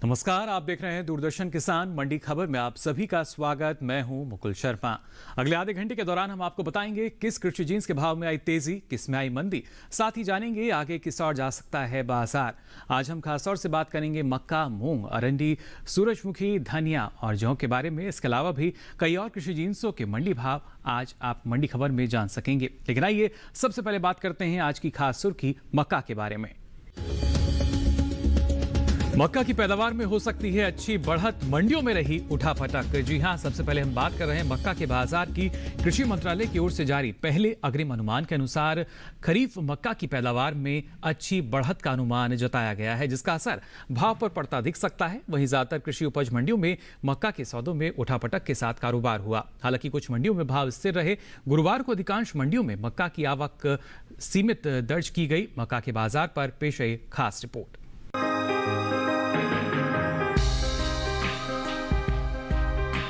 नमस्कार, आप देख रहे हैं दूरदर्शन किसान मंडी खबर में आप सभी का स्वागत। मैं हूं मुकुल शर्मा। अगले आधे घंटे के दौरान हम आपको बताएंगे किस कृषि जिन्स के भाव में आई तेजी, किस में आई मंदी। साथ ही जानेंगे आगे किस ओर जा सकता है बाजार। आज हम खासतौर से बात करेंगे मक्का, मूंग, अरंडी, सूरजमुखी, धनिया और जौ के बारे में। इसके अलावा भी कई और कृषि जिन्सों के मंडी भाव आज आप मंडी खबर में जान सकेंगे। लेकिन आइए सबसे पहले बात करते हैं आज की खास सुर्खी मक्का के बारे में। मक्का की पैदावार में हो सकती है अच्छी बढ़त, मंडियों में रही उठापटक। जी हां, सबसे पहले हम बात कर रहे हैं मक्का के बाजार की। कृषि मंत्रालय की ओर से जारी पहले अग्रिम अनुमान के अनुसार खरीफ मक्का की पैदावार में अच्छी बढ़त का अनुमान जताया गया है, जिसका असर भाव पर पड़ता दिख सकता है। वहीं ज्यादातर कृषि उपज मंडियों में मक्का के सौदों में उठापटक के साथ कारोबार हुआ। हालांकि कुछ मंडियों में भाव स्थिर रहे। गुरुवार को अधिकांश मंडियों में मक्का की आवक सीमित दर्ज की गई। मक्का के बाजार पर पेश है खास रिपोर्ट।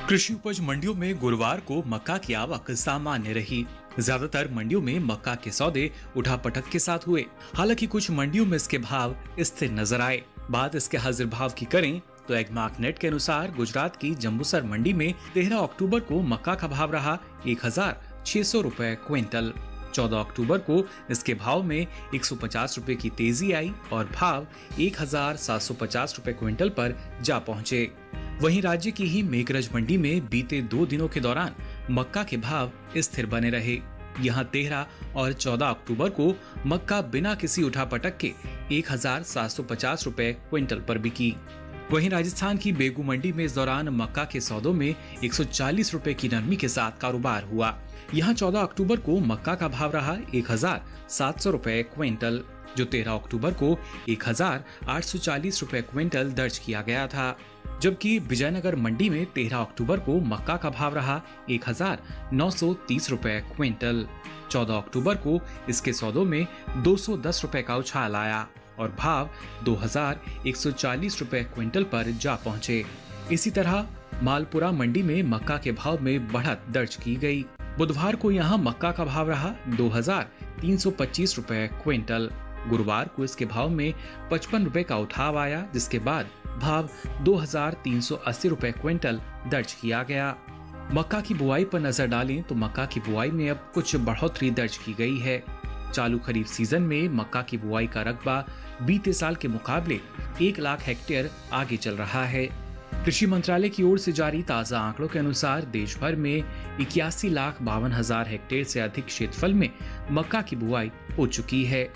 कृषि उपज मंडियों में गुरुवार को मक्का की आवक सामान्य रही। ज्यादातर मंडियों में मक्का के सौदे उठापटक के साथ हुए। हालांकि कुछ मंडियों में इसके भाव स्थिर नजर आए। बात इसके हाजिर भाव की करें तो एग्मार्कनेट के अनुसार गुजरात की जम्बूसर मंडी में 13 अक्टूबर को मक्का का भाव रहा 1,600 रुपए क्विंटल। 14 अक्टूबर को इसके भाव में 150 रुपए की तेजी आई और भाव 1,750 रुपए क्विंटल पर जा पहुंचे। वहीं राज्य की ही मेघरज मंडी में बीते 2 दिनों के दौरान मक्का के भाव स्थिर बने रहे। यहां 13 और 14 अक्टूबर को मक्का बिना किसी उठापटक के 1,750 रुपए क्विंटल पर बिकी। वहीं राजस्थान की बेगू मंडी में इस दौरान मक्का के सौदों में 140 रुपए की नरमी के साथ कारोबार हुआ। यहां 14 अक्टूबर को मक्का का भाव रहा 1,700 रुपए क्विंटल, जो 13 अक्टूबर को 1,840 रुपए क्विंटल दर्ज किया गया था। जबकि विजयनगर मंडी में 13 अक्टूबर को मक्का का भाव रहा 1,930 रुपए क्विंटल। 14 अक्टूबर को इसके सौदों में 210 रुपए का उछाल आया और भाव 2,140 रुपए क्विंटल पर जा पहुंचे। इसी तरह मालपुरा मंडी में मक्का के भाव में बढ़त दर्ज की गई। बुधवार को यहां मक्का का भाव रहा 2,325 रुपए क्विंटल। गुरुवार को इसके भाव में 55 रुपए का उठाव आया, जिसके बाद भाव 2,380 रुपए क्विंटल दर्ज किया गया। मक्का की बुआई पर नजर डालें तो मक्का की बुआई में अब कुछ बढ़ोतरी दर्ज की गई है। चालू खरीफ सीजन में मक्का की बुआई का रकबा बीते साल के मुकाबले 1 लाख हेक्टेयर आगे चल रहा है। कृषि मंत्रालय की ओर से जारी ताजा आंकड़ों के अनुसार देश भर में 81,52,000 हेक्टेयर से अधिक क्षेत्रफल में मक्का की बुआई हो चुकी है,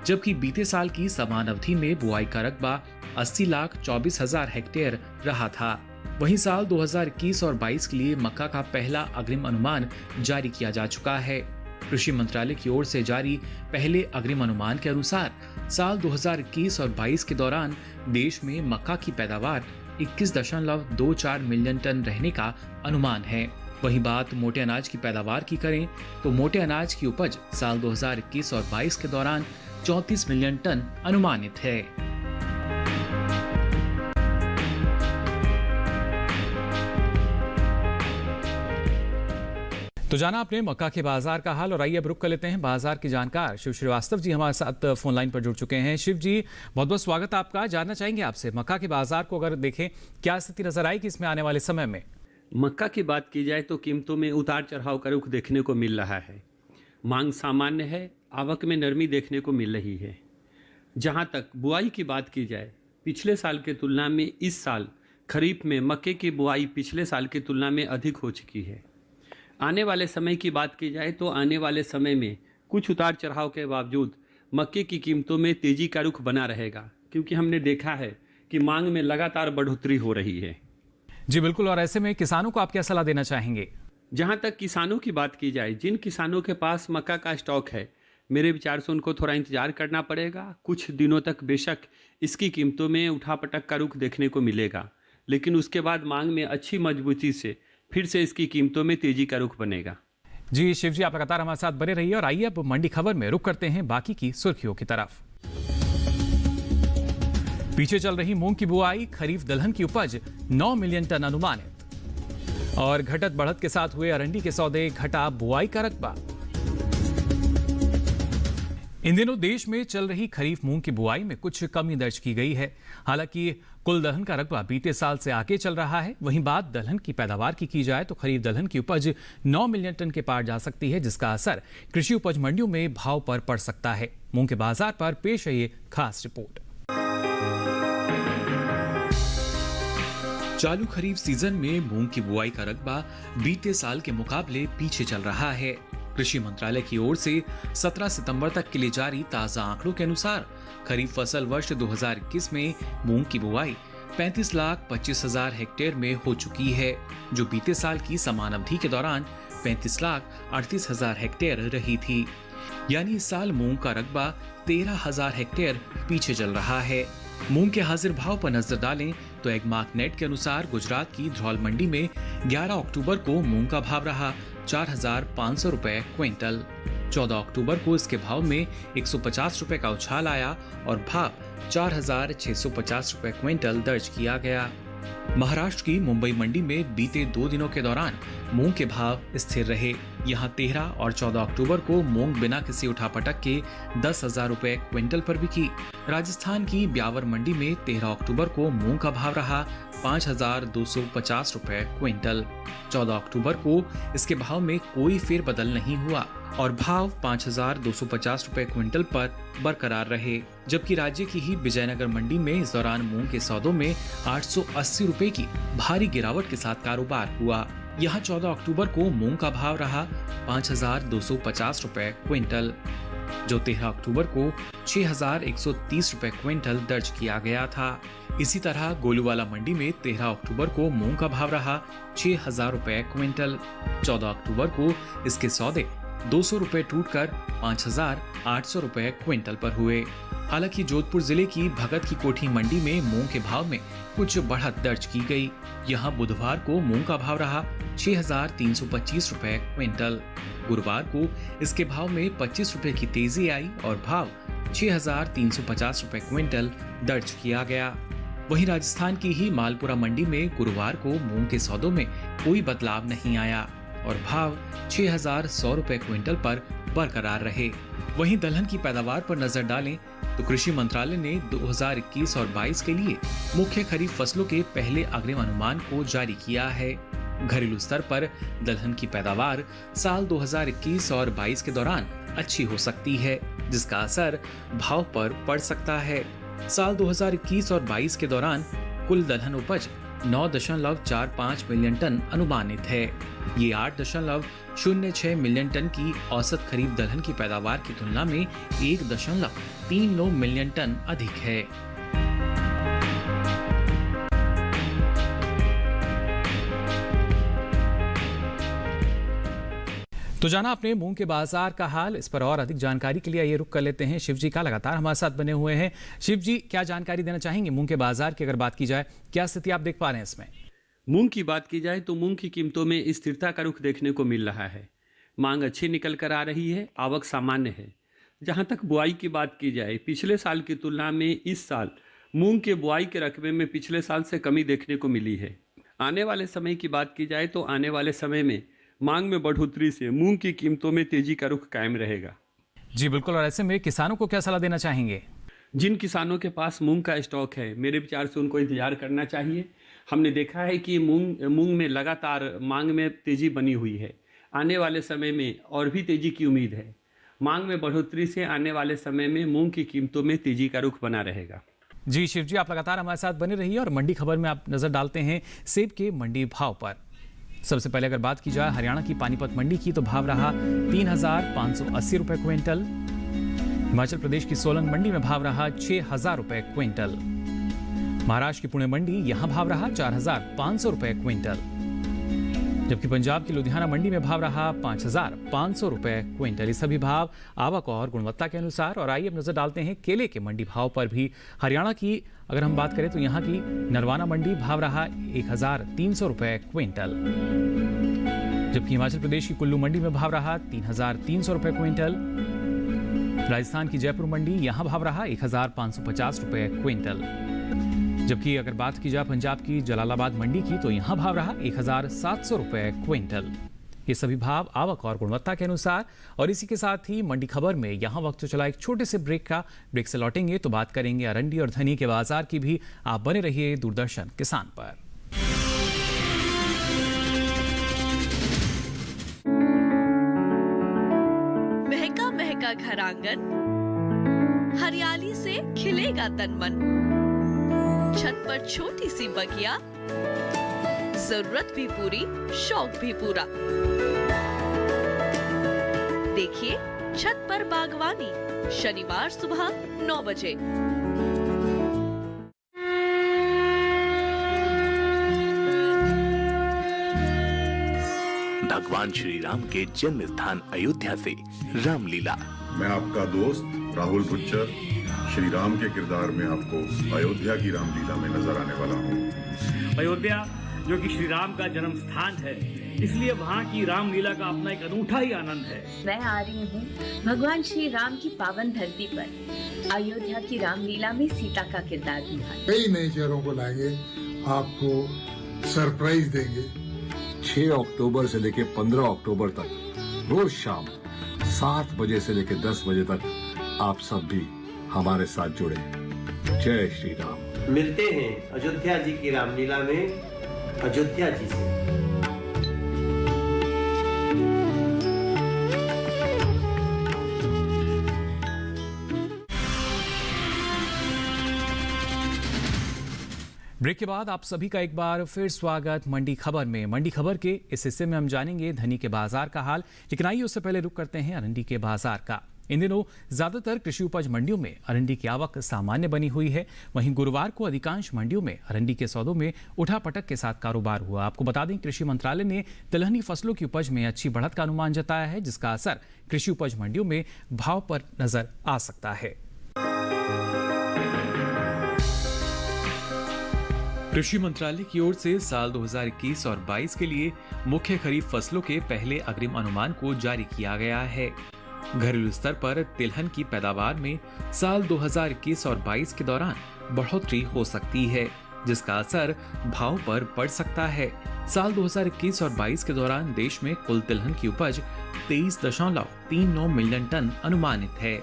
जबकि बीते साल की समान अवधि में बुआई का रकबा 80,24,000 हेक्टेयर रहा था। वहीं साल 2021 और 22 के लिए मक्का का पहला अग्रिम अनुमान जारी किया जा चुका है। कृषि मंत्रालय की ओर से जारी पहले अग्रिम अनुमान के अनुसार साल 2021 और 22 के दौरान देश में मक्का की पैदावार 21.24 मिलियन टन रहने का अनुमान है। वहीं बात मोटे अनाज की पैदावार की करें तो मोटे अनाज की उपज साल 2021 और 22 के दौरान 34 मिलियन टन अनुमानित है। तो जाना आपने मक्का के बाजार का हाल और आइए अब रुक कर लेते हैं बाजार की जानकार शिव श्रीवास्तव जी हमारे साथ फोन लाइन पर जुड़ चुके हैं। शिव जी, बहुत बहुत स्वागत आपका। जानना चाहेंगे आपसे मक्का के बाजार को अगर देखें, क्या स्थिति नजर आएगी इसमें आने वाले समय में? मक्का की बात की जाए तो कीमतों में उतार चढ़ाव का रुख देखने को मिल रहा है। मांग सामान्य है, आवक में नरमी देखने को मिल रही है। जहां तक बुआई की बात की जाए, पिछले साल के तुलना में इस साल खरीफ में मक्के की बुआई पिछले साल की तुलना में अधिक हो चुकी है। आने वाले समय की बात की जाए तो आने वाले समय में कुछ उतार चढ़ाव के बावजूद मक्के की कीमतों में तेजी का रुख बना रहेगा, क्योंकि हमने देखा है कि मांग में लगातार बढ़ोतरी हो रही है। जी बिल्कुल, और ऐसे में किसानों को आप क्या सलाह देना चाहेंगे? जहां तक किसानों की बात की जाए, जिन किसानों के पास मक्का का स्टॉक है, मेरे विचार से उनको थोड़ा इंतजार करना पड़ेगा। कुछ दिनों तक बेशक इसकी कीमतों में उठापटक का रुख देखने को मिलेगा, लेकिन उसके बाद मांग में अच्छी मजबूती से फिर से इसकी कीमतों में तेजी का रुख बनेगा। जी शिव जी, आप लगातार हमारे साथ बने रहिए और आइए अब मंडी खबर में रुक करते हैं बाकी की सुर्खियों की तरफ। पीछे चल रही मूंग की बुआई, खरीफ दलहन की उपज 9 मिलियन टन अनुमानित और घटत बढ़त के साथ हुए अरंडी के सौदे, घटा बुआई का रकबा। इन दिनों देश में चल रही खरीफ मूंग की बुआई में कुछ कमी दर्ज की गई है। हालांकि कुल दलहन का रकबा बीते साल से आगे चल रहा है। वहीं बात दलहन की पैदावार की जाए तो खरीफ दलहन की उपज 9 मिलियन टन के पार जा सकती है, जिसका असर कृषि उपज मंडियों में भाव पर पड़ सकता है। मूंग के बाजार पर पेश है ये खास रिपोर्ट। चालू खरीफ सीजन में मूंग की बुआई का रकबा बीते साल के मुकाबले पीछे चल रहा है। कृषि मंत्रालय की ओर से 17 सितंबर तक के लिए जारी ताजा आंकड़ों के अनुसार खरीफ फसल वर्ष 2021 में मूंग की बुआई 35,25,000 हेक्टेयर में हो चुकी है, जो बीते साल की समान अवधि के दौरान 35,38,000 हेक्टेयर रही थी। यानी इस साल मूंग का रकबा 13,000 हेक्टेयर पीछे चल रहा है। मूंग के हाजिर भाव पर नजर डालें तो एगमार्क नेट के अनुसार गुजरात की धौल मंडी में 11 अक्टूबर को मूंग का भाव रहा 4,500 रुपए क्विंटल। 14 अक्टूबर को इसके भाव में 150 रुपए का उछाल आया और भाव 4,650 रुपए क्विंटल दर्ज किया गया। महाराष्ट्र की मुंबई मंडी में बीते 2 दिनों के दौरान मूंग के भाव स्थिर रहे। यहां 13 और 14 अक्टूबर को मूंग बिना किसी उठापटक के 10,000 रुपए क्विंटल पर बिकी। राजस्थान की ब्यावर मंडी में 13 अक्टूबर को मूंग का भाव रहा 5,250 रुपए क्विंटल। 14 अक्टूबर को इसके भाव में कोई फेरबदल नहीं हुआ और भाव 5,250 रुपए क्विंटल पर बरकरार रहे। जबकि राज्य की ही विजयनगर मंडी में इस दौरान मूंग के सौदों में 880 रुपए की भारी गिरावट के साथ कारोबार हुआ। यहाँ 14 अक्टूबर को मूंग का भाव रहा 5,250 रुपए क्विंटल, जो 13 अक्टूबर को 6,130 रुपए क्विंटल दर्ज किया गया था। इसी तरह गोलूवाला मंडी में 13 अक्टूबर को मूंग का भाव रहा 6,000 रुपए क्विंटल। 14 अक्टूबर को इसके सौदे 200 रुपए टूटकर 5,800 रुपए क्विंटल पर हुए। हालांकि जोधपुर जिले की भगत की कोठी मंडी में मूंग के भाव में कुछ बढ़त दर्ज की गई। यहां बुधवार को मूंग का भाव रहा 6,325 रुपए क्विंटल। गुरुवार को इसके भाव में 25 रुपए की तेजी आई और भाव 6,350 रुपए क्विंटल दर्ज किया गया। वहीं राजस्थान की ही मालपुरा मंडी में गुरुवार को मूंग के सौदों में कोई बदलाव नहीं आया और भाव 6,100 रुपए क्विंटल पर बरकरार रहे। वहीं दलहन की पैदावार पर नजर डालें तो कृषि मंत्रालय ने 2021 और 22 के लिए मुख्य खरीफ फसलों के पहले अग्रिम अनुमान को जारी किया है। घरेलू स्तर पर दलहन की पैदावार साल 2021 और 22 के दौरान अच्छी हो सकती है, जिसका असर भाव पर पड़ सकता है। साल 2021 और 22 के दौरान कुल दलहन उपज 9.45 मिलियन टन अनुमानित है। ये 8.06 मिलियन टन की औसत खरीफ दलहन की पैदावार की तुलना में 1.39 मिलियन टन अधिक है। तो जाना आपने मूंग के बाजार का हाल। इस पर और अधिक जानकारी के लिए ये रुक कर लेते हैं शिव जी का, लगातार हमारे साथ बने हुए हैं। शिव जी, क्या जानकारी देना चाहेंगे मूंग के बाजार की? अगर बात की जाए, क्या स्थिति आप देख पा रहे हैं इसमें? मूंग की बात की जाए तो मूंग की कीमतों में स्थिरता का रुख देखने को मिल रहा है। मांग अच्छी निकल कर आ रही है, आवक सामान्य है। जहां तक बुआई की बात की जाए, पिछले साल की तुलना में इस साल मूंग के बुआई के रकबे में पिछले साल से कमी देखने को मिली है। आने वाले समय की बात की जाए तो आने वाले समय में मांग में बढ़ोतरी से मूंग की कीमतों में तेजी का रुख कायम रहेगा। जी बिल्कुल। और ऐसे में किसानों को क्या सलाह देना चाहेंगे? जिन किसानों के पास मूंग का स्टॉक है, मेरे विचार से उनको इंतजार करना चाहिए। हमने देखा है कि मूंग में लगातार मांग में तेजी बनी हुई है। आने वाले समय में और भी तेजी की उम्मीद है। मांग में बढ़ोतरी से आने वाले समय में मूंग की कीमतों में तेजी का रुख बना रहेगा। जी शिव जी, आप लगातार हमारे साथ बने रहिए और मंडी खबर में आप नजर डालते हैं सेब के मंडी भाव पर। सबसे पहले अगर बात की जाए हरियाणा की पानीपत मंडी की, तो भाव रहा 3,580 रुपए क्विंटल। हिमाचल प्रदेश की सोलन मंडी में भाव रहा 6,000 रुपए क्विंटल। महाराष्ट्र की पुणे मंडी यहां भाव रहा 4,500 रुपए क्विंटल। जबकि पंजाब की लुधियाना मंडी में भाव रहा 5,500 रुपए क्विंटल। ये सभी भाव आवक और गुणवत्ता के अनुसार। और आइए अब नजर डालते हैं केले के मंडी भाव पर भी। हरियाणा की अगर हम बात करें तो यहाँ की नरवाना मंडी भाव रहा 1,300 रुपए क्विंटल। जबकि हिमाचल प्रदेश की कुल्लू मंडी में भाव रहा 3,300 रुपए क्विंटल। राजस्थान की जयपुर मंडी यहाँ भाव रहा 1,550 रुपए क्विंटल। जबकि अगर बात की जाए पंजाब की जलालाबाद मंडी की, तो यहाँ भाव रहा 1,700 रुपए क्विंटल। ये सभी भाव आवक और गुणवत्ता के अनुसार। और इसी के साथ ही मंडी खबर में यहाँ वक्त चला एक छोटे से ब्रेक का। ब्रेक से लौटेंगे तो बात करेंगे अरंडी और धनी के बाजार की भी। आप बने रहिए दूरदर्शन किसान पर। महका महका घर आंगन, हरियाली से खिलेगा तन मन। छत पर छोटी सी बगिया, जरूरत भी पूरी शौक भी पूरा। देखिए छत पर बागवानी, शनिवार सुबह 9 बजे। भगवान श्री राम के जन्म स्थान अयोध्या से रामलीला। मैं आपका दोस्त राहुल गुज्जर श्री राम के किरदार में आपको अयोध्या की रामलीला में नजर आने वाला हूँ। अयोध्या जो कि श्री राम का जन्म स्थान है, इसलिए वहाँ की रामलीला का अपना एक अनूठा ही आनंद है। मैं आ रही हूँ भगवान श्री राम की पावन धरती पर अयोध्या की रामलीला में सीता का किरदार निभाने। कई नए चेहरों को लाएंगे, आपको सरप्राइज देंगे। 6 अक्टूबर से लेकर 15 अक्टूबर तक रोज शाम 7 बजे से लेकर 10 बजे तक आप सब भी हमारे साथ जुड़े। जय श्री राम। मिलते हैं अयोध्या जी की रामलीला में अयोध्या जी से। ब्रेक के बाद आप सभी का एक बार फिर स्वागत मंडी खबर में। मंडी खबर के इस हिस्से में हम जानेंगे धनी के बाजार का हाल, लेकिन आइए उससे पहले रुक करते हैं अरंडी के बाजार का। इन दिनों ज्यादातर कृषि उपज मंडियों में अरंडी की आवक सामान्य बनी हुई है। वहीं गुरुवार को अधिकांश मंडियों में अरंडी के सौदों में उठापटक के साथ कारोबार हुआ। आपको बता दें, कृषि मंत्रालय ने तिलहनी फसलों की उपज में अच्छी बढ़त का अनुमान जताया है, जिसका असर कृषि उपज मंडियों में भाव पर नजर आ सकता है। कृषि मंत्रालय की ओर से साल 2021 और 22 के लिए मुख्य खरीफ फसलों के पहले अग्रिम अनुमान को जारी किया गया है। घरेलू स्तर पर तिलहन की पैदावार में साल 2021 और 22 के दौरान बढ़ोतरी हो सकती है, जिसका असर भाव पर पड़ सकता है। साल 2021 और 22 के दौरान देश में कुल तिलहन की उपज 23.39 मिलियन टन अनुमानित है,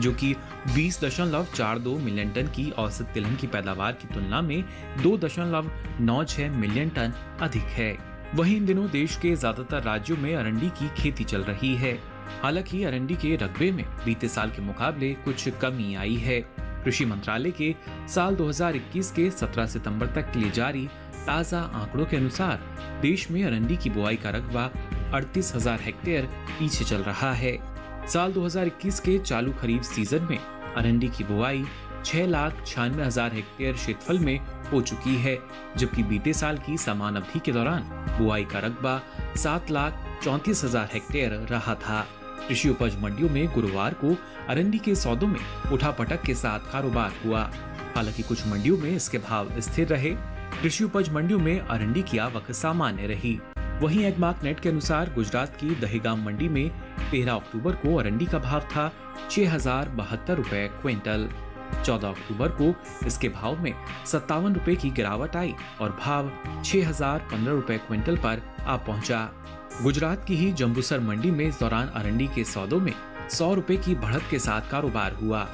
जो कि 20.42 मिलियन टन की औसत तिलहन की पैदावार की तुलना में 2.96 मिलियन टन अधिक है। वहीं इन दिनों देश के ज्यादातर राज्यों में अरंडी की खेती चल रही है। हालांकि अरंडी के रकबे में बीते साल के मुकाबले कुछ कमी आई है। कृषि मंत्रालय के साल 2021 के 17 सितंबर तक के लिए जारी ताजा आंकड़ों के अनुसार देश में अरंडी की बुआई का रकबा 38,000 हेक्टेयर पीछे चल रहा है। साल 2021 के चालू खरीफ सीजन में अरंडी की बुआई 6,96,000 हेक्टेयर क्षेत्रफल में हो चुकी है, जबकि बीते साल की समान अवधि के दौरान बुआई का रकबा 7,34,000 हेक्टेयर रहा था। कृषि उपज मंडियों में गुरुवार को अरंडी के सौदों में उठापटक के साथ कारोबार हुआ। हालांकि कुछ मंडियों में इसके भाव स्थिर रहे। कृषि उपज मंडियों में अरंडी की आवक सामान्य रही। वहीं एग्मार्क नेट के अनुसार गुजरात की दहेगाम मंडी में 13 अक्टूबर को अरंडी का भाव था 6,072 रुपए क्विंटल। 14 अक्टूबर को इसके भाव में 57 रुपए की गिरावट आई और भाव 6,015 रुपए क्विंटल पर आ पहुंचा। गुजरात की ही जम्बूसर मंडी में इस दौरान अरंडी के सौदों में 100 रुपए की बढ़त के साथ कारोबार हुआ।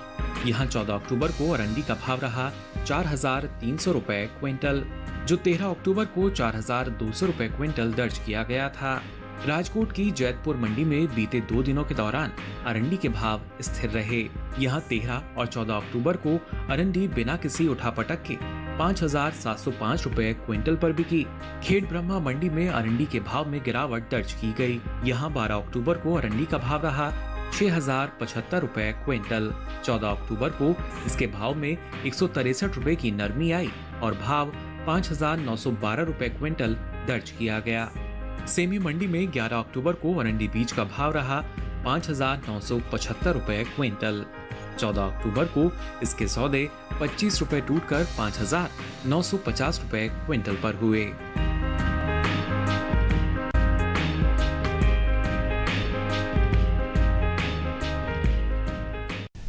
यहाँ 14 अक्टूबर को अरंडी का भाव रहा 4,300 रुपए क्विंटल, जो 13 अक्टूबर को 4,200 रुपए क्विंटल दर्ज किया गया था। राजकोट की जैतपुर मंडी में बीते 2 दिनों के दौरान अरंडी के भाव स्थिर रहे। यहाँ 13 और 14 अक्टूबर को अरंडी बिना किसी उठापटक के 5,705 रुपए क्विंटल पर बिकी। खेड़ ब्रह्मा मंडी में अरंडी के भाव में गिरावट दर्ज की गई। यहाँ 12 अक्टूबर को अरंडी का भाव रहा 6,075 रुपए क्विंटल। 14 अक्टूबर को इसके भाव में 163 रुपए की नरमी आई और भाव 5,912 रुपए क्विंटल दर्ज किया गया। सेमी मंडी में 11 अक्टूबर को अरंडी बीज का भाव रहा 5,975 रुपए क्विंटल। 14 अक्टूबर को इसके सौदे 25 रुपए टूटकर 5,950 रुपए क्विंटल पर हुए।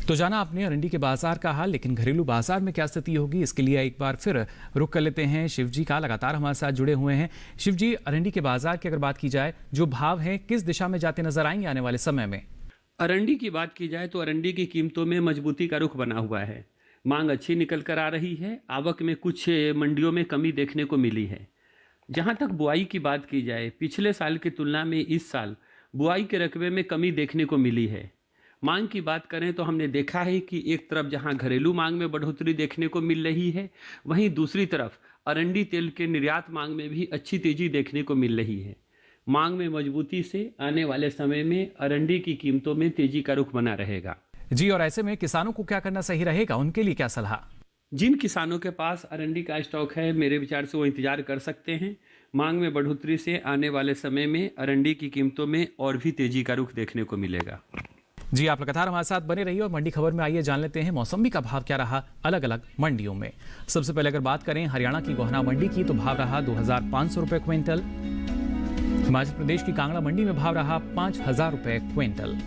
तो तो जाना आपने अरंडी के बाजार का हाल, लेकिन घरेलू बाजार में क्या स्थिति होगी इसके लिए एक बार फिर रुक कर लेते हैं शिव जी का। लगातार हमारे साथ जुड़े हुए हैं शिव जी। अरंडी के बाजार की अगर बात की जाए, जो भाव हैं किस दिशा में जाते नजर आएंगे आने वाले समय में? अरंडी की बात की जाए तो अरंडी की कीमतों में मजबूती का रुख बना हुआ है। मांग अच्छी निकल कर आ रही है। आवक में कुछ मंडियों में कमी देखने को मिली है। जहां तक बुआई की बात की जाए, पिछले साल की तुलना में इस साल बुआई के रकबे में कमी देखने को मिली है। मांग की बात करें तो हमने देखा है कि एक तरफ जहां घरेलू मांग में बढ़ोतरी देखने को मिल रही है, वहीं दूसरी तरफ अरंडी तेल के निर्यात मांग में भी अच्छी तेजी देखने को मिल रही है। मांग में मजबूती से आने वाले समय में अरंडी की कीमतों में तेजी का रुख बना रहेगा। जी, और ऐसे में किसानों को क्या करना सही रहेगा, उनके लिए क्या सलाह? जिन किसानों के पास अरंडी का स्टॉक है, मेरे विचार से वो इंतजार कर सकते हैं। मांग में बढ़ोतरी से आने वाले समय में अरंडी की कीमतों में और भी तेजी का रुख देखने को मिलेगा। जी, आप लगातार हमारे साथ बने रहिए और मंडी खबर में आइए जान लेते हैं मौसम्बी का भाव क्या रहा अलग अलग मंडियों में। सबसे पहले अगर बात करें हरियाणा की गोहना मंडी की, तो भाव रहा 2500 रुपए क्विंटल। हिमाचल प्रदेश की कांगड़ा मंडी में भाव रहा 5000 रुपए क्विंटल।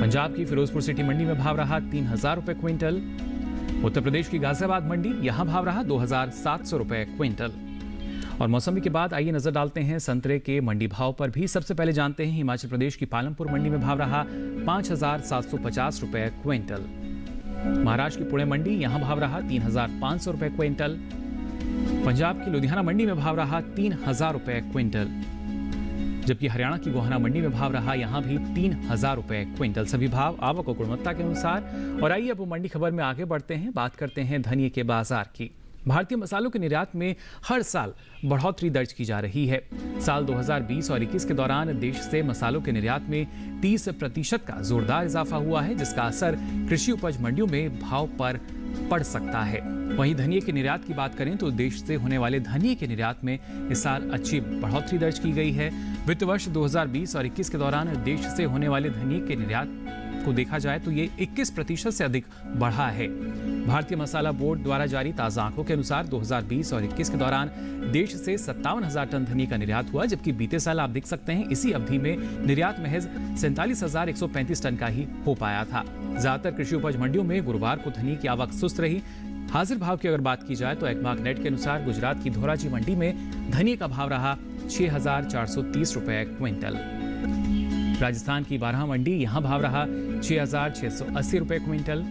पंजाब की फिरोजपुर सिटी मंडी में भाव रहा 3000 रुपए क्विंटल। उत्तर प्रदेश की गाजियाबाद मंडी, यहां भाव रहा 2700 रुपए क्विंटल। और मौसमी के बाद आइए नजर डालते हैं संतरे के मंडी भाव पर भी। सबसे पहले जानते हैं हिमाचल प्रदेश की पालमपुर मंडी में भाव रहा 5750 रुपए क्विंटल। महाराष्ट्र की पुणे मंडी, यहां भाव रहा 3500 रुपए क्विंटल। पंजाब की लुधियाना मंडी में भाव रहा 3000 रुपए क्विंटल, जबकि हरियाणा की गोहना मंडी में भाव रहा यहां भी 3000 रुपए क्विंटल। सभी भाव आवक और गुणवत्ता के अनुसार। और आइए अब मंडी खबर में आगे बढ़ते हैं, बात करते हैं धनिये के बाजार की। भारतीय मसालों के निर्यात में हर साल बढ़ोतरी दर्ज की जा रही है। साल 2020 और 21 के दौरान देश से मसालों के निर्यात में 30% का जोरदार इजाफा हुआ है, जिसका असर कृषि उपज मंडियों में भाव पर पड़ सकता है। वहीं धनिये के निर्यात की बात करें तो देश से होने वाले धनिये के निर्यात में इस साल अच्छी बढ़ोतरी दर्ज की गई है। वित्त वर्ष 2020 और 21 के दौरान देश से होने वाले धनिये के निर्यात को देखा जाए तो ये 21% से अधिक बढ़ा है। भारतीय मसाला बोर्ड द्वारा जारी ताजा आंकड़ों के अनुसार 2020 और 21 के दौरान देश से 57,000 टन धनिये का निर्यात हुआ, जबकि बीते साल आप देख सकते हैं इसी अवधि में निर्यात महज 47,135 टन का ही हो पाया था। ज्यादातर कृषि उपज मंडियों में गुरुवार को धनिये की आवक सुस्त रही। हाजिर भाव की अगर बात की जाए तो एग्मार्क नेट के अनुसार गुजरात की धोराजी मंडी में धनिये का भाव रहा 6,430 रुपए क्विंटल। राजस्थान की बारह मंडी, यहां भाव रहा 6,680 रुपए क्विंटल।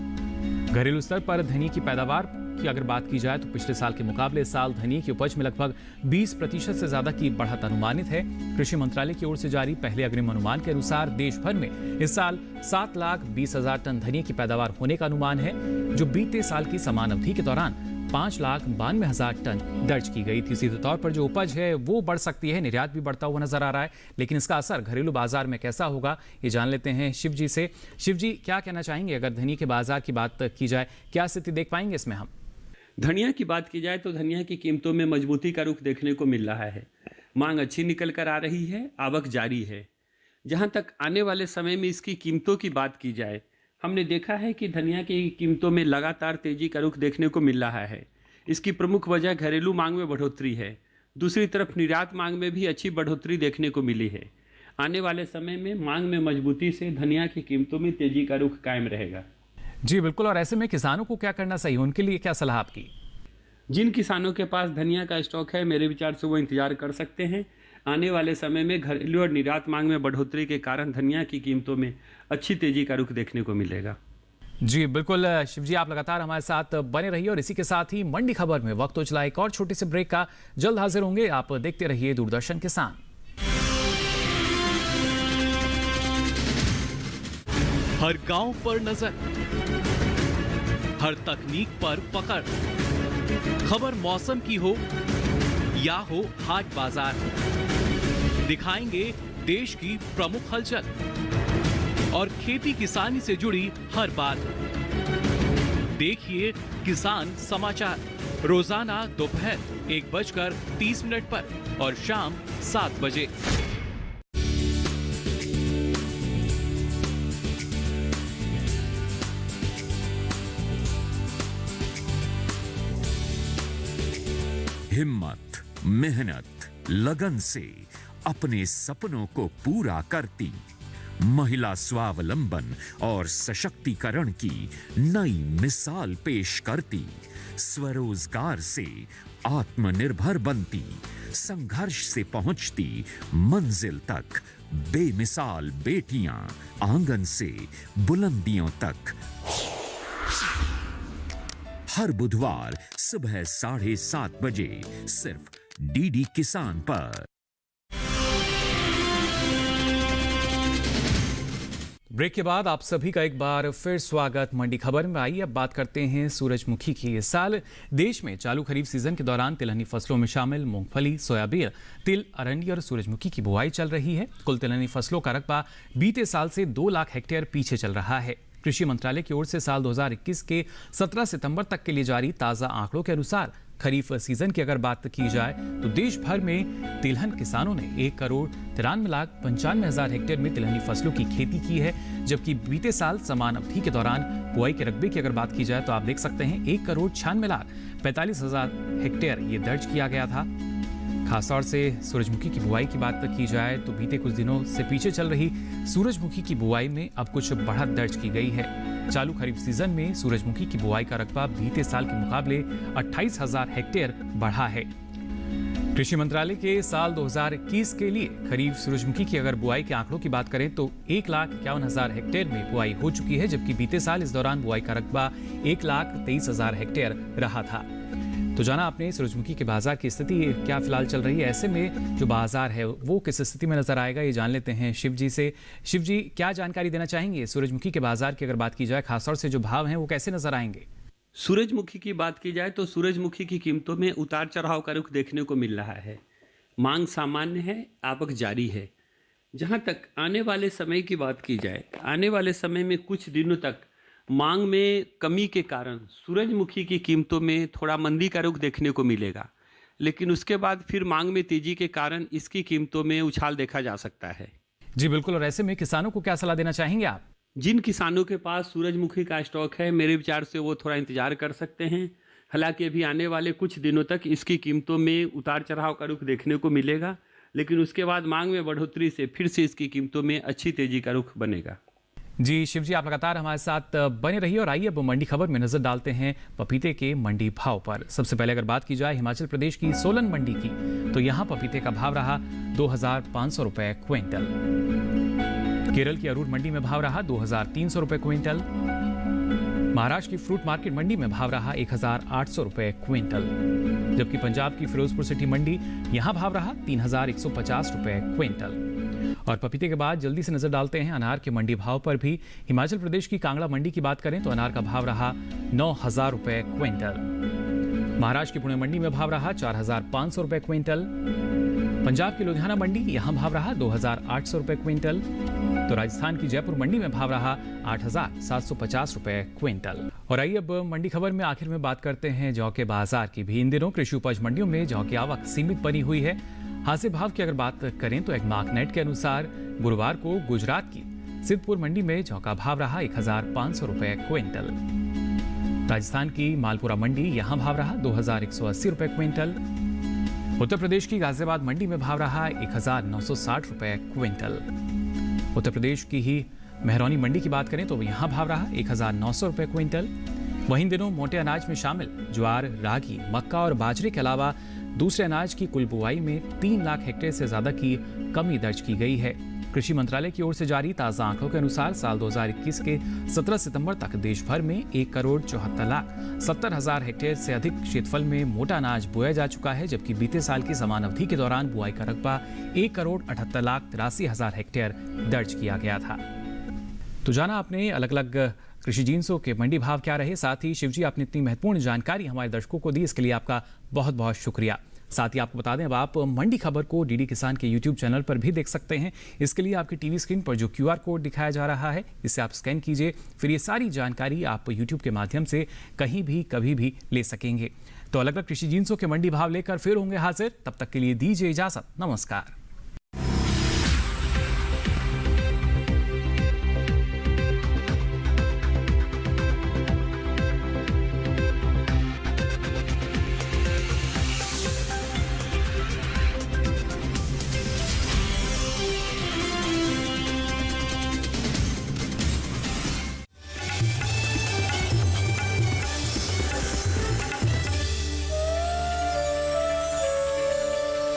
घरेलू स्तर पर धनिये की पैदावार की अगर बात की जाए तो पिछले साल के मुकाबले इस साल धनिये की उपज में लगभग 20% से ज्यादा की बढ़त अनुमानित है। कृषि मंत्रालय की ओर से जारी पहले अग्रिम अनुमान के अनुसार देश भर में इस साल 7,20,000 टन धनिये की पैदावार होने का अनुमान है, जो बीते साल की समान अवधि के दौरान 5,92,000 टन दर्ज की गई थी। सीधे तौर पर जो उपज है वो बढ़ सकती है, निर्यात भी बढ़ता हुआ नजर आ रहा है, लेकिन इसका असर घरेलू बाजार में कैसा होगा ये जान लेते हैं शिव जी से। शिव जी, क्या कहना चाहेंगे अगर धनिये के बाजार की बात की जाए, क्या स्थिति देख पाएंगे इसमें हम? धनिया की बात की जाए तो धनिया की कीमतों में मजबूती का रुख देखने को मिल रहा है। मांग अच्छी निकल कर आ रही है, आवक जारी है। जहां तक आने वाले समय में इसकी कीमतों की बात की जाए, हमने देखा है कि धनिया की कीमतों में लगातार तेजी का रुख देखने को मिल रहा है। इसकी प्रमुख वजह घरेलू मांग में बढ़ोतरी है। दूसरी तरफ निर्यात मांग में भी अच्छी बढ़ोतरी देखने को मिली है। आने वाले समय में मांग में मजबूती से धनिया की कीमतों में तेजी का रुख कायम रहेगा। जी बिल्कुल, और ऐसे में किसानों को क्या करना चाहिए, उनके लिए क्या सलाह आपकी? जिन किसानों के पास धनिया का स्टॉक है, मेरे विचार से वो इंतजार कर सकते हैं। आने वाले समय में घरेलू और निर्यात मांग में बढ़ोतरी के कारण धनिया की कीमतों में अच्छी तेजी का रुख देखने को मिलेगा। जी बिल्कुल शिव जी, आप लगातार हमारे साथ बने रहिए और इसी के साथ ही मंडी खबर में वक्त हो चला एक और छोटे से ब्रेक का। जल्द हाजिर होंगे, आप देखते रहिए दूरदर्शन किसान। हर गांव पर नजर, हर तकनीक पर पकड़, खबर मौसम की हो या हो हाट बाजार, दिखाएंगे देश की प्रमुख हलचल और खेती किसानी से जुड़ी हर बात। देखिए किसान समाचार रोजाना दोपहर 1:30 पर और शाम 7 बजे। हिम्मत, मेहनत, लगन से अपने सपनों को पूरा करती महिला स्वावलंबन और सशक्तिकरण की नई मिसाल पेश करती, स्वरोजगार से आत्मनिर्भर बनती, संघर्ष से पहुंचती मंजिल तक, बेमिसाल बेटियां आंगन से बुलंदियों तक। हर बुधवार सुबह 7:30 बजे सिर्फ डीडी किसान पर। ब्रेक के बाद आप सभी का एक बार फिर स्वागत मंडी खबर में। आइए अब बात करते हैं सूरजमुखी की। इस साल देश में चालू खरीफ सीजन के दौरान तिलहनी फसलों में शामिल मूंगफली, सोयाबीन, तिल, अरंडी और सूरजमुखी की बुआई चल रही है। कुल तिलहनी फसलों का रकबा बीते साल से 2 लाख हेक्टेयर पीछे चल रहा है। कृषि मंत्रालय की ओर से साल 2021 के 17 सितंबर तक के लिए जारी ताजा आंकड़ों के अनुसार खरीफ सीजन की अगर बात की जाए तो देश भर में तिलहन किसानों ने 1,93,95,000 हेक्टेयर में तिलहनी फसलों की खेती की है, जबकि बीते साल समान अवधि के दौरान बुआई के रकबे की अगर बात की जाए तो आप देख सकते हैं 1,96,45,000 हेक्टेयर ये दर्ज किया गया था। खासतौर से सूरजमुखी की बुआई की बात की जाए तो बीते कुछ दिनों से पीछे चल रही सूरजमुखी की बुआई में अब कुछ बढ़त दर्ज की गई है। चालू खरीफ सीजन में सूरजमुखी की बुआई का रकबा बीते साल के मुकाबले 28,000 हेक्टेयर बढ़ा है। कृषि मंत्रालय के साल 2021 के लिए खरीफ सूरजमुखी की अगर बुआई के आंकड़ों की बात करें तो 1,51,000 हेक्टेयर में बुआई हो चुकी है, जबकि बीते साल इस दौरान बुआई का रकबा 1,23,000 हेक्टेयर रहा था। तो जाना आपने सूरजमुखी के बाजार की स्थिति क्या फिलहाल चल रही है, ऐसे में जो बाजार है वो किस स्थिति में नजर आएगा, ये जान लेते हैं शिव जी से। शिव जी, क्या जानकारी देना चाहेंगे सूरजमुखी के बाजार की अगर बात की जाए, खासतौर से जो भाव हैं वो कैसे नजर आएंगे? सूरजमुखी की बात की जाए तो सूरजमुखी की कीमतों में उतार चढ़ाव का रुख देखने को मिल रहा है। मांग सामान्य है, आवक जारी है। जहाँ तक आने वाले समय की बात की जाए, आने वाले समय में कुछ दिनों तक मांग में कमी के कारण सूरजमुखी की कीमतों में थोड़ा मंदी का रुख देखने को मिलेगा, लेकिन उसके बाद फिर मांग में तेजी के कारण इसकी कीमतों में उछाल देखा जा सकता है। जी बिल्कुल। और ऐसे में किसानों को क्या सलाह देना चाहेंगे आप? जिन किसानों के पास सूरजमुखी का स्टॉक है, मेरे विचार से वो थोड़ा इंतजार कर सकते हैं। हालांकि अभी आने वाले कुछ दिनों तक इसकी कीमतों में उतार चढ़ाव का रुख देखने को मिलेगा, लेकिन उसके बाद मांग में बढ़ोतरी से फिर से इसकी कीमतों में अच्छी तेजी का रुख बनेगा। जी शिव जी, आप लगातार हमारे साथ बने रहिए और आइए अब मंडी खबर में नजर डालते हैं पपीते के मंडी भाव पर। सबसे पहले अगर बात की जाए हिमाचल प्रदेश की सोलन मंडी की, तो यहाँ पपीते का भाव रहा 2,500 रुपए क्विंटल। केरल की अरूर मंडी में भाव रहा 2,300 रुपए क्विंटल। महाराष्ट्र की फ्रूट मार्केट मंडी में भाव रहा 1,800 रुपए क्विंटल, जबकि पंजाब की फिरोजपुर सिटी मंडी यहाँ भाव रहा 3,150 रुपए क्विंटल। और पपीते के बाद जल्दी से नजर डालते हैं अनार के मंडी भाव पर भी। हिमाचल प्रदेश की कांगड़ा मंडी की बात करें तो अनार का भाव रहा 9,000 रुपए क्विंटल। महाराष्ट्र की पुणे मंडी में भाव रहा 4,500 रुपए क्विंटल। पंजाब की लुधियाना मंडी यहाँ भाव रहा 2,800 रुपए क्विंटल। तो राजस्थान की जयपुर मंडी में भाव रहा 8,750 रुपए क्विंटल। और आइए अब मंडी खबर में आखिर में बात करते हैं जौ के बाजार की भी। इन दिनों कृषि उपज मंडियों में जौ की आवक सीमित बनी हुई है। हाजिर भाव की अगर बात करें तो एक मार्कनेट के अनुसार गुरुवार को गुजरात की सिद्धपुर मंडी में जौ का भाव रहा 1,500 रुपए क्विंटल। राजस्थान की मालपुरा मंडी यहाँ भाव रहा 2,180 रुपए क्विंटल। उत्तर प्रदेश की गाजियाबाद मंडी में भाव रहा 1,960 रुपए क्विंटल। उत्तर प्रदेश की ही मेहरौनी मंडी की बात करें तो यहाँ भाव रहा 1,900 रुपए क्विंटल। वहीं इन दिनों मोटे अनाज में शामिल ज्वार, रागी, मक्का और बाजरे के अलावा दूसरे अनाज की कुल बुआई में 3 लाख हेक्टेयर से ज्यादा की कमी दर्ज की गई है। कृषि मंत्रालय की ओर से जारी ताजा आंकड़ों के अनुसार साल 2021 के 17 सितंबर तक देश भर में 1,74,70,000 हेक्टेयर से अधिक क्षेत्रफल में मोटा अनाज बोया जा चुका है, जबकि बीते साल की समान अवधि के दौरान बुआई का रकबा 1,78,83,000 हेक्टेयर दर्ज किया गया था। तो जाना आपने अलग अलग कृषि जिन्सों के मंडी भाव क्या रहे। साथ ही शिवजी, आपने इतनी महत्वपूर्ण जानकारी हमारे दर्शकों को दी, इसके लिए आपका बहुत बहुत शुक्रिया। साथ ही आपको बता दें अब आप मंडी खबर को डीडी किसान के यूट्यूब चैनल पर भी देख सकते हैं। इसके लिए आपकी टीवी स्क्रीन पर जो QR कोड दिखाया जा रहा है, इसे आप स्कैन कीजिए, फिर ये सारी जानकारी आप यूट्यूब के माध्यम से कहीं भी कभी भी ले सकेंगे। तो अलग अलग कृषि जिन्सों के मंडी भाव लेकर फिर होंगे हाजिर, तब तक के लिए दीजिए इजाजत, नमस्कार।